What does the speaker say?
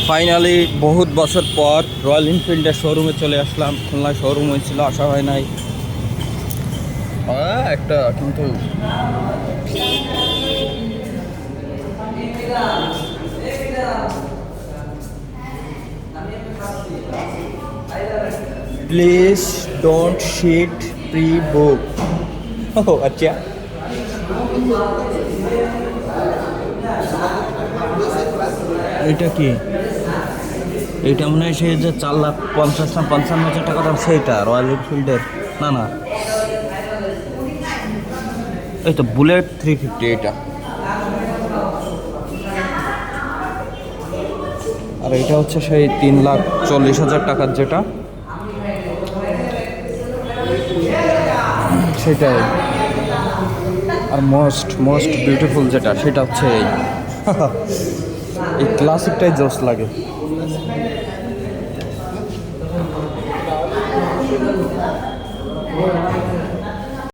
Finally বহুত বছর পর রয়্যাল এনফিল্ডের শোরুমে চলে আসলাম। খুলনায় শোরুম হয়েছিল, আসা হয় নাই। একটা কিন্তু please don't sheet pre book. ও আচ্ছা, এটা কি? এটা মনে হয় সেই যে 4,50,000 না 55,000 টাকা দাম, সেইটা রয়্যাল এনফিল্ডের। না না, এই তো বুলেট 350 এটা। আর এটা হচ্ছে সেই 3,40,000 টাকার যেটা, সেটাই। আর মোস্ট মোস্ট বিউটিফুল যেটা, সেটা হচ্ছে এই এই ক্লাসিকটাই জোস লাগে।